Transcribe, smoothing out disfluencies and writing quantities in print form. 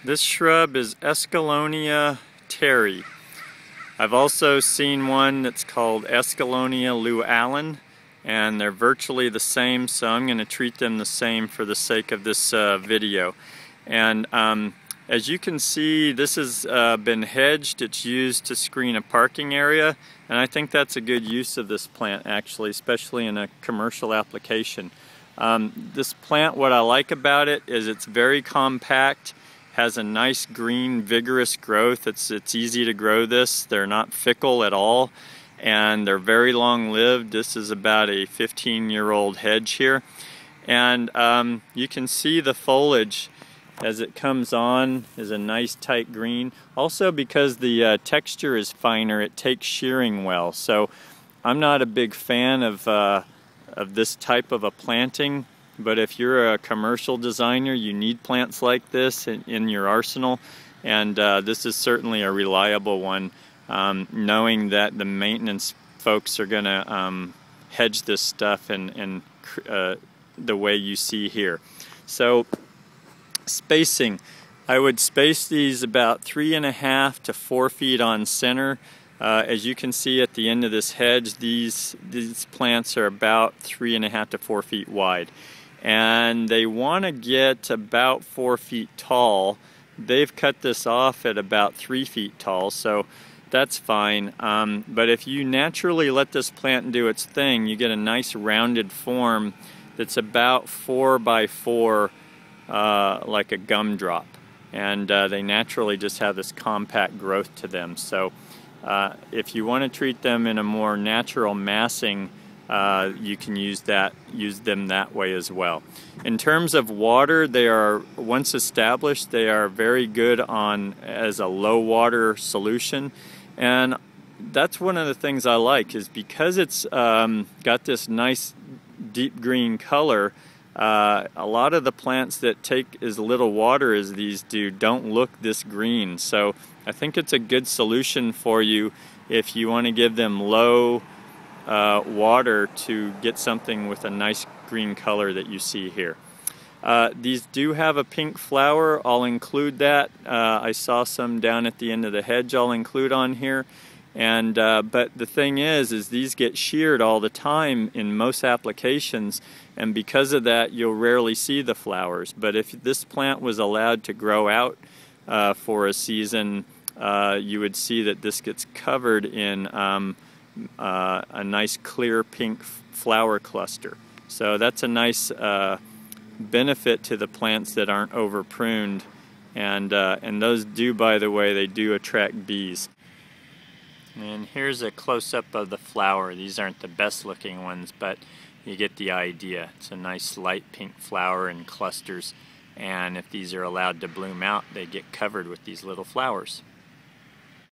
This shrub is Escallonia Terri. I've also seen one that's called Escallonia Llewellyn, and they're virtually the same, so I'm going to treat them the same for the sake of this video. And as you can see, this has been hedged. It's used to screen a parking area, and I think that's a good use of this plant actually, especially in a commercial application. This plant, what I like about it is it's very compact, has a nice green vigorous growth. It's easy to grow this. They're not fickle at all, and they're very long lived. This is about a 15-year-old hedge here, and you can see the foliage as it comes on is a nice tight green. Also, because the texture is finer, it takes shearing well. So I'm not a big fan of this type of a planting, but if you're a commercial designer, you need plants like this in your arsenal, and this is certainly a reliable one, knowing that the maintenance folks are going to hedge this stuff in the way you see here. So spacing, I would space these about 3.5 to 4 feet on center. As you can see at the end of this hedge, these plants are about 3.5 to 4 feet wide, and they want to get about 4 feet tall. They've cut this off at about 3 feet tall, so that's fine. But if you naturally let this plant do its thing, you get a nice rounded form that's about 4 by 4, like a gumdrop, and they naturally just have this compact growth to them. So if you want to treat them in a more natural massing, you can use them that way as well. In terms of water, they are, once established, they are very good as a low water solution, and that's one of the things I like, is because it's got this nice deep green color. A lot of the plants that take as little water as these do don't look this green, so I think it's a good solution for you if you want to give them low water to get something with a nice green color that you see here. These do have a pink flower. I'll include that. I saw some down at the end of the hedge I'll include on here. And but the thing is these get sheared all the time in most applications, and because of that you'll rarely see the flowers. But if this plant was allowed to grow out for a season, you would see that this gets covered in a nice clear pink flower cluster. So that's a nice benefit to the plants that aren't over pruned, and those do, by the way, they do attract bees. And here's a close-up of the flower. These aren't the best looking ones, but you get the idea. It's a nice light pink flower in clusters, and if these are allowed to bloom out, they get covered with these little flowers.